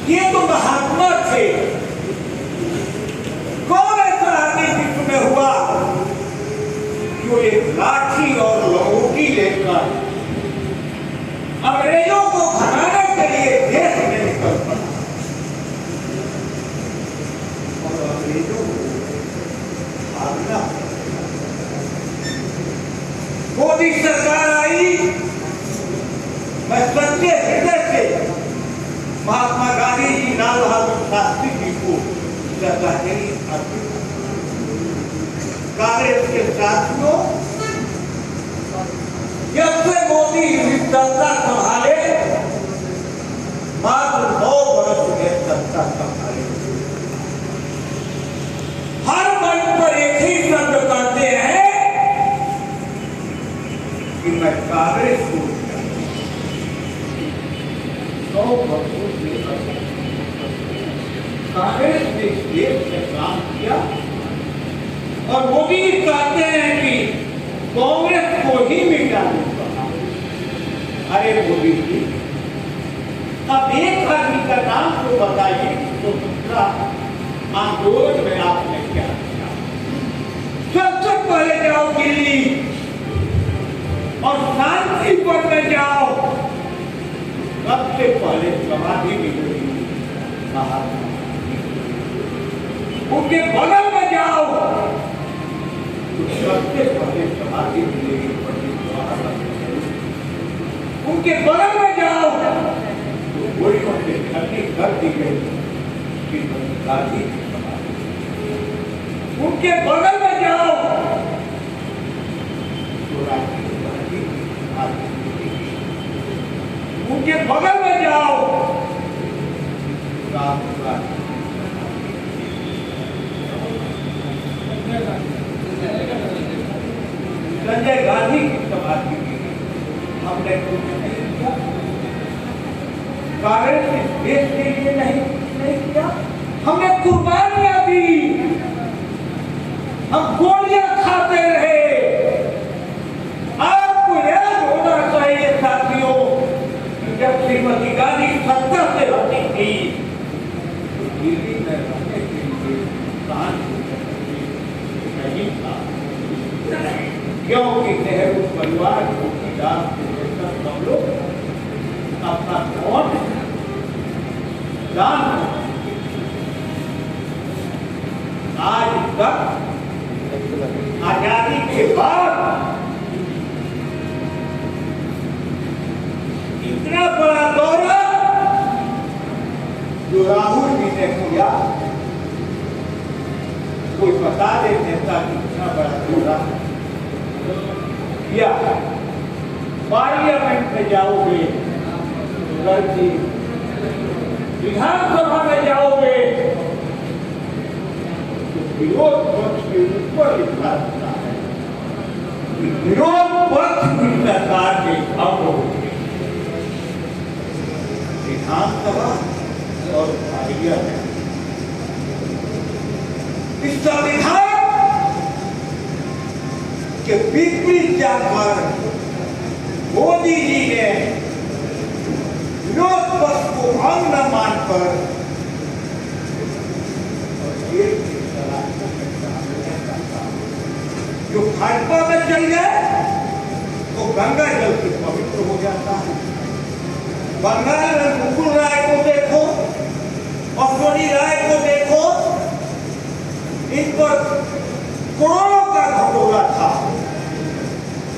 ये तो महात्मा थे। कौन ऐसा आदमी विश्व में हुआ जो एक लाठी और लंगोटी लेकर अंग्रेजों को भगाने के लिए देश में निकल पड़ा और अंग्रेजों को भागना। मोदी सरकार आई, मैं सच्चे हृदय से महात्मा गांधी जी, लाल बहादुर शास्त्री जी को श्रद्धांजलि अर्पित। कांग्रेस के साथियों, जब से मोदी सत्ता संभाले, मात्र 9 वर्ष में सत्ता संभाले, हर मंच पर एक ही शब्द कहते हैं कि मैं कांग्रेस को 9 वर्षों से कांग्रेस ने देश में काम किया और मोदी कहते हैं कि कांग्रेस को ही मिटाने का। अरे मोदी जी, अब एक आदमी का नाम तो बताइए, तो दूसरा आंदोलन में आपने क्या किया? सबसे पहले जाओ दिल्ली और शांति पर में जाओ। सबसे पहले समाधि मिलेगी महात्मा, उनके बगल में जाओ तो सबसे पहले समाधि मिलेगी पंडित जवाहरलाल नेहरू। उनके बगल में जाओ तो गोलियों से छलनी कर दी गई कि गांधी की समाधि। उनके बगल में जाओ तो राजीव गांधी की समाधि। उनके बगल में जाओ राहुल गांधी। संजय गांधी की समाधि की हमने कुछ नहीं किया। कांग्रेस इस देश के लिए नहीं किया। हमने कुर्बानियां दी, हम गोलियां खाते रहे। आपको याद होना चाहिए साथियों, जब श्रीमती गांधी सत्ता से हटी थी तो दिल्ली में रहने के लिए नहीं था, क्योंकि नेहरू परिवार को विकास के लेकर हम लोग अपना कौन दान। आज तक आजादी के बाद इतना बड़ा दौरा जो राहुल जी ने किया, कोई बता दे नेता कि इतना बड़ा दौरा किया। पार्लियामेंट में जाओगे लड़की, विधानसभा में जाओगे तो विरोध पक्ष के ऊपर लिखा होता है, विरोध पक्ष की सरकार के अंग होंगे। विधानसभा और पार्लियामेंट, इस संविधान के विपरीत जाकर मोदी जी ने विरोध पक्ष को अंग न मानकर जो भाजपा में चल गए तो गंगा जल से पवित्र हो जाता है। बंगाल में मुकुल राय को देखो, अश्वनी राय को देखो, इन पर करोड़ों का घटोला था।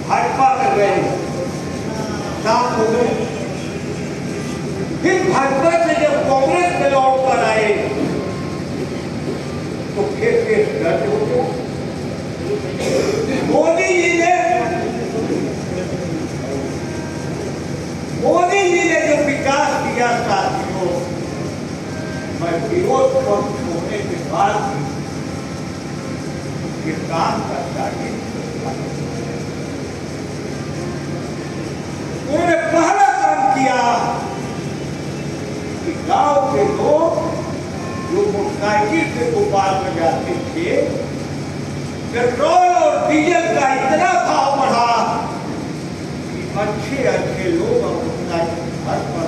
भाजपा में गए, शांत हो गए। फिर भाजपा से जब कांग्रेस में लौट कर आए तो फिर दर्ज हो गया। मोदी जी ने जो विकास किया साथियों, मैं विरोध पक्ष होने के बाद ये काम करता है। उन्होंने पहला काम किया कि गांव के लोग जो मोटरसाइकिल से भोपाल में जाते थे, पेट्रोल और डीजल का इतना भाव बढ़ा कि अच्छे लोग अब मोटरसाइकिल घर पर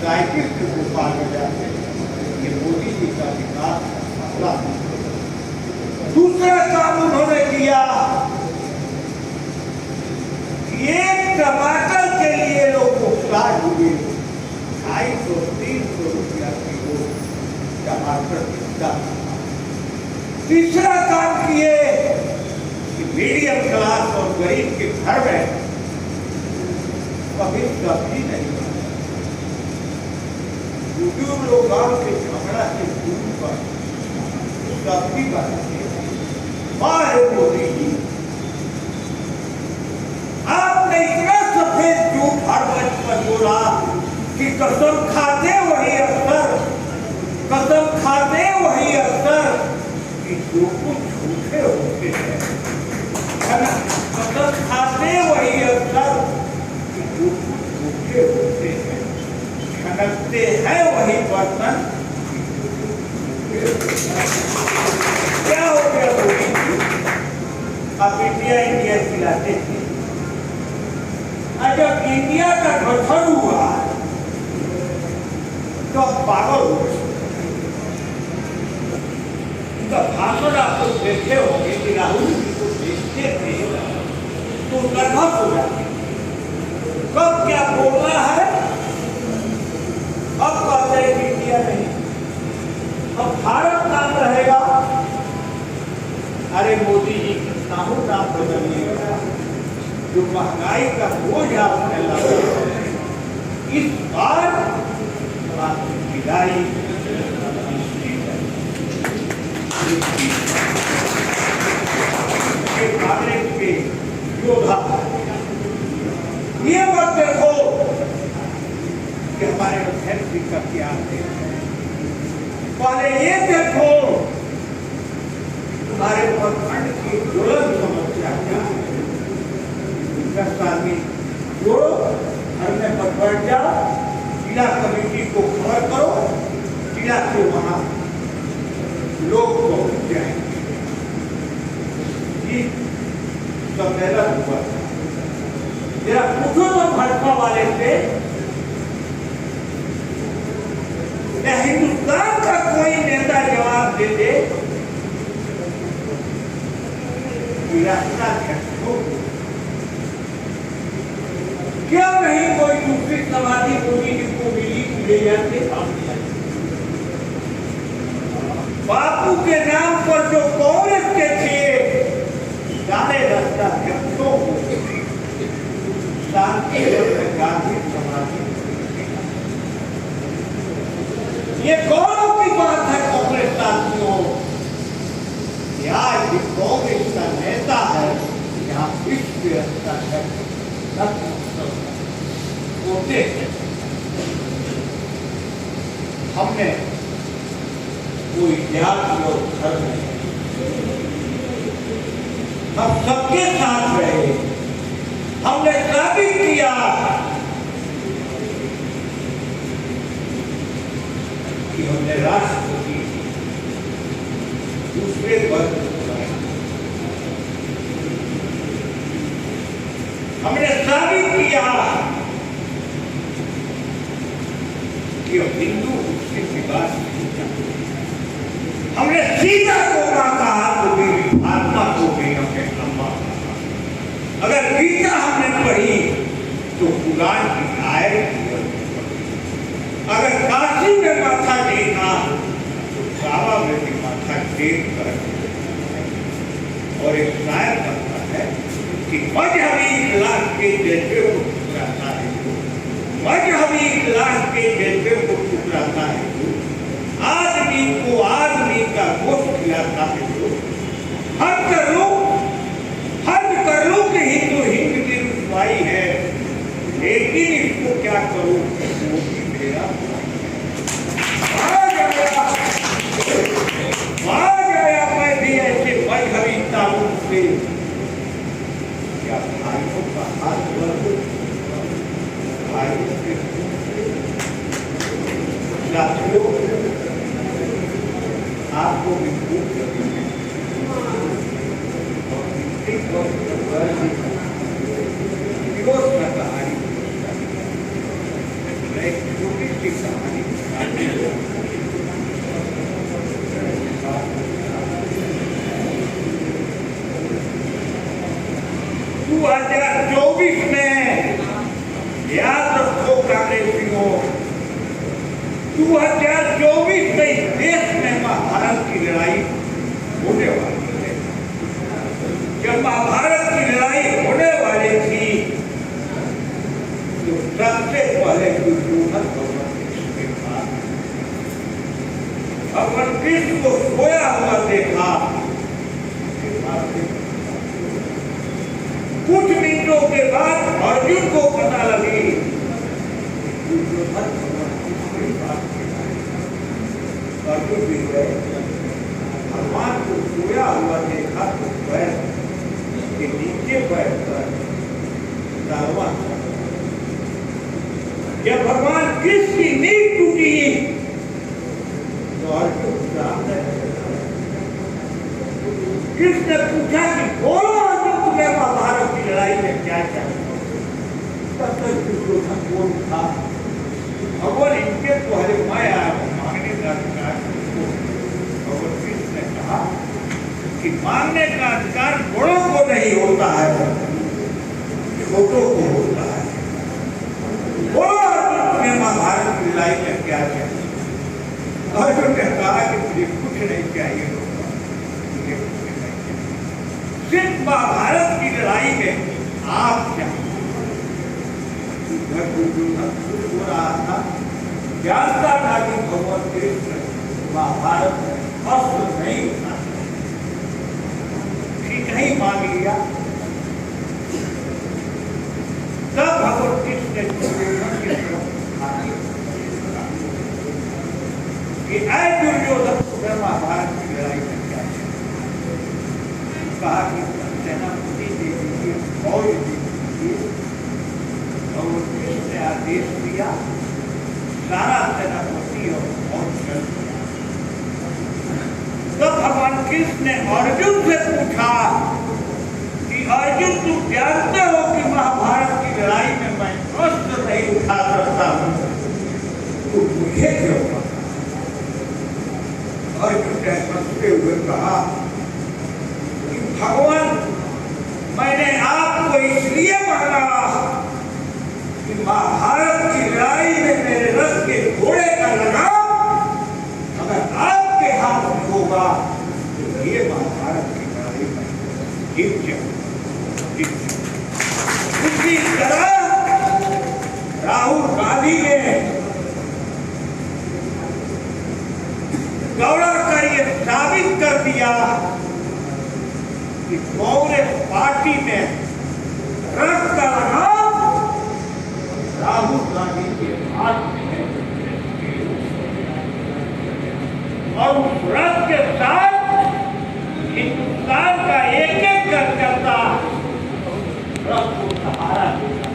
साइंटिस्ट को पाने जाते ये मोदी जी का विकास मसला। दूसरा काम उन्होंने किया, एक टमाटर के लिए लोग मुख्ताज हुए, 250-300 रुपया किलो टमाटर बिकता। तीसरा काम किए कि मीडियम क्लास और गरीब के घर में कभी सब्जी नहीं बना। बुजुर्ग लोग गांव के झगड़ा से दूर पर सब्जी बनाते हैं। बाहर मोदी जी आपने इतना सफेद झूठ हर मंच पर बोला कि कसम खाते वही अफसर, कसम खाते वही अफसर कि जो कुछ झूठे होते हैं, कसम खाते वही अफसर कि जो कुछ झूठे होते हैं, छनकते हैं वही बर्तन। क्या हो गया मोदी जी? आप इंडिया इंडिया खिलाते थे, जब इंडिया का गठन हुआ तो पागल हो गए। उनका भाषण आप लोग देखे होंगे कि राहुल जी को देखते थे तो नर्वस हो जाते, कब क्या बोलना है। अब कहते हैं कि इंडिया नहीं, अब भारत नाम रहेगा। अरे मोदी जी कितना हो नाम बदलिएगा, जो महंगाई का बोझ आपने लगाया इस बार आपकी विदाई कांग्रेस के योद्धा ये मत देखो कि हमारे अध्यक्ष का क्या है, पहले ये देखो तुम्हारे प्रखंड की ज्वलंत समस्या क्या है। 10 आदमी जोड़ो, घर में बैठ जाओ, जिला कमेटी को खबर करो, जिला से वहां लोग पहुंच जाएंगे। सम्मेलन हुआ था, जरा पूछो तो भाजपा वाले से, हिंदुस्तान का कोई नेता जवाब दे दे कि राष्ट्राध्यक्ष क्यों नहीं कोई दूसरी समाधि मोदी जी को मिली ले जाते। बापू के नाम पर जो कांग्रेस के थे जाने राष्ट्राध्यक्षों को शांति गांधी समाधि, ये गौरव की बात है कांग्रेस साथियों। आज कांग्रेस का नेता है यहाँ विश्व होते हैं। हमने कोई जाति और धर्म नहीं, हम सबके साथ रहे। हमने साबित किया कि हमने राष्ट्र की दूसरे वर्ग, हमने साबित किया कि हिंदू मुस्लिम विवाद नहीं चाहते। हमने सीधा कोबरा कहा तो भी आत्मा को भी हमने लंबा। अगर गीता हमने पढ़ी तो कुरान की आयत, अगर काशी में माथा टेका तो काबा में भी माथा टेक कर। और एक शायर कहता है कि मजहबी इखलास के जज्बे को ठुकराता है, मजहबी इखलास के जज्बे को ठुकराता है, आदमी को आदमी का गोश्त खिलाता है। हद कर लूं कि हिंदू हिंद की रुसवाई है, लेकिन इसको क्या करूं, मोदी मेरा आ गया। मैं भी ऐसे मजहबी ताल्लुक से क्या भाइयों का हाथ बढ़ो, भाइयों के साथियों आपको भी खूब लगेंगे। और कहानी छोटी की कहानी दो 2024 में याद रखो कांग्रेसियों, 2024 में इस देश में महाभारत की लड़ाई होने वाली है। जब महाभारत की लड़ाई होने वाली थी तो सबसे पहले दुर्योधन भगवान कृष्ण को सोया हुआ देखा। कुछ मिनटों के बाद अर्जुन को पता लगी अर्जुन भी गए भगवान को सोया हुआ देखा तो पैर के नीचे बैठकर जब भगवान कृष्ण की नींद टूटी तो अर्जुन कृष्ण ने पूछा कि बोलो अर्जुन तुम्हें महाभारत की लड़ाई में क्या क्या। तब तक दुर्योधन बोल था भगवान इनके तुम्हारे माया मांगने का अधिकार। भगवान कृष्ण ने कहा कि मांगने का अधिकार बड़ों को नहीं होता है, छोटों को होता है। बोलो अर्जुन तुम्हें महाभारत की लड़ाई में क्या क्या। अर्जुन ने कहा कि मुझे कुछ नहीं चाहिए, सिर्फ महाभारत की लड़ाई में आप क्या हो रहा था। जानता था कि भगवान कृष्ण महाभारत में अस्त्र नहीं उठा, ठीक नहीं मान लिया। तब भगवान कृष्ण ने दुर्योधन की तरफ कि ऐ दुर्योधन तुम्हें महाभारत की लड़ाई में क्या कहा कि सेनापति दे दीजिए, फौज दे दीजिए। और कृष्ण ने आदेश दिया, सारा सेनापति और फौज चल दिया। तो भगवान कृष्ण ने अर्जुन से पूछा कि अर्जुन तुम जानते हो कि महाभारत की लड़ाई में मैं अस्त्र नहीं उठा सकता हूं, तो मुझे क्यों पता। अर्जुन ने हंसते हुए कहा भगवान मैंने आपको इसलिए माना कि महाभारत की लड़ाई में मेरे रथ के घोड़े का लगाम अगर आपके हाथ में होगा तो ये महाभारत की लड़ाई में जीत जाऊंगा। उसी तरह राहुल गांधी ने दौड़ा कर ये साबित कर दिया कि कांग्रेस पार्टी में रथ का लगाम राहुल गांधी के हाथ में है और उस रथ के साथ हिंदुस्तान का एक एक कार्यकर्ता रथ को सहारा देता।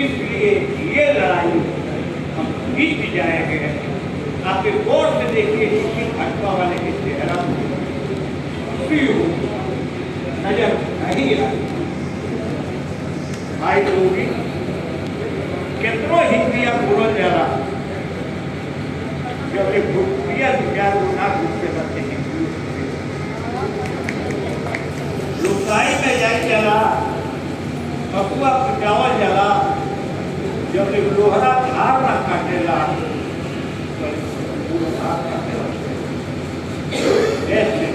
इसलिए ये लड़ाई हम जीत जाएंगे। आपके गौर से देखिए किसी भाजपा वाले के चेहरा नजर नहीं आई। भाई लोग कितनों हिंदिया बोला जा रहा जब एक भूपिया विचार ना घूमते करते हिंदी लोकाई में जाए चला कपुआ पिटावल जला जब एक लोहरा धार ना काटेला ऐसे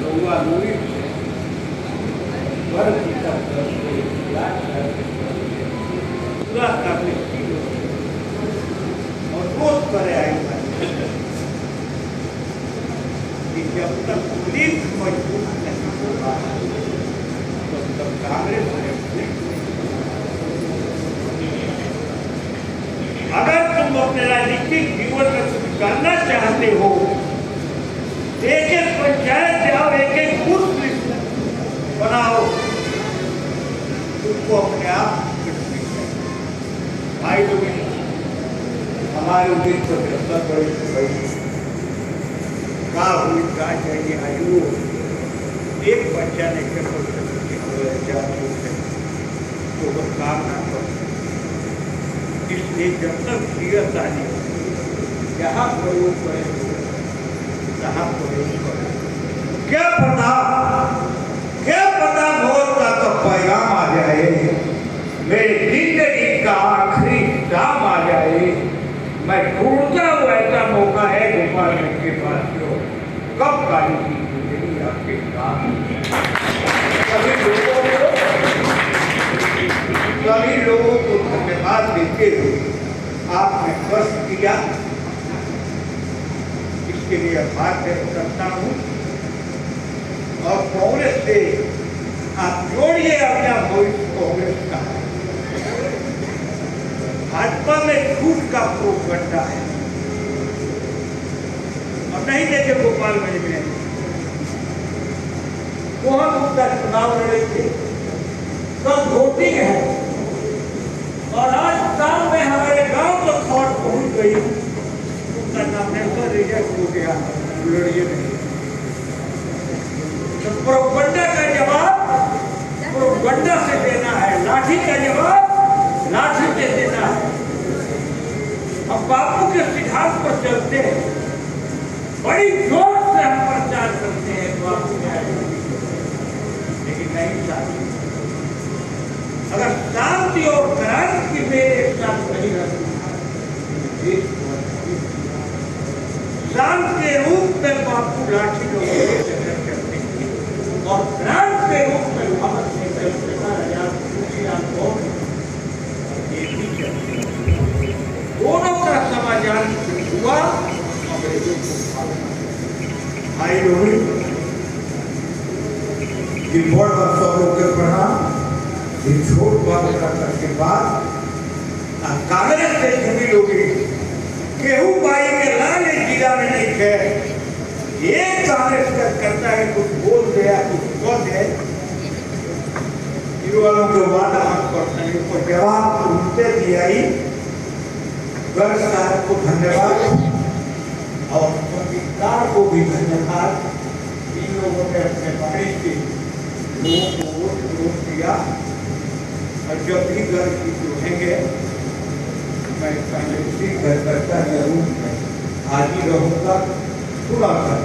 लोहा लोही पूरा करने और रोज करे आई कि जब तक पुलिस मजबूत नहीं होगा तब तक कांग्रेस अगर तुम अपने राजनीतिक जीवन में कुछ करना चाहते हो, एक एक पंचायत जाओ, एक एक बूथ बनाओ, तुमको अपने आप भाई लोग हमारे उद्देश्य को बेहतर बड़ी का हुई का चाहिए आयु एक बच्चा ने तो वो काम ना कर इसलिए जब तक सीरत आनी यहाँ प्रयोग करें, कहाँ प्रयोग करें, क्या पता मौत का तो पैगाम आ जाए, मेरी जिंदगी का आखिरी दाम आ जाए। मैं ढूंढता हूँ ऐसा मौका है गोपाल के पास जो कब काली की जिंदगी आपके काम। सभी लोगों को धन्यवाद देते हुए आपने कष्ट किया, इसके लिए आभार व्यक्त करता हूँ। और कांग्रेस से आप जोड़िए अपना भविष्य कांग्रेस का। भाजपा में झूठ का प्रोपगंडा है। और नहीं देखे गोपाल में वहां उसका चुनाव लड़े थे, सब वोटिंग है और आज शाम में हमारे गांव तक खबर पहुंच गई, उसका नामांकन रिजेक्ट हो गया, लड़िए नहीं। तो प्रोपगंडा का जवाब प्रोपगंडा से देना है, लाठी का जवाब लाठी से देना है। हम बापू के सिद्धांत पर चलते हैं, बड़ी जोर से हम प्रचार करते हैं बापू न्याय, लेकिन नहीं चाहते। अगर शांति और क्रांति में एक साथ नहीं रहती, शांति के रूप में बापू लाठी को करते हैं और क्रांति के रूप में भगत दोनों का समाधान हुआ। भाई रोहित रिपोर्ट पर सब लोग के प्रणाम। छोट बात के बाद कांग्रेस से जुड़ी लोग केहू बाई के लाल जिला में नहीं है, ये कांग्रेस का करता है कुछ बोल दिया कुछ कह दे, वालों के वादा हम करते हैं को जवाब उनसे दिया ही। गर्ग साहब को धन्यवाद और संगीतकार को भी धन्यवाद। इन लोगों ने अपने बारे से लोगों को वोट दिया और जब भी गर्ग की जुड़ेंगे मैं पहले घर करता जरूर हाजिर रहूंगा। पूरा कर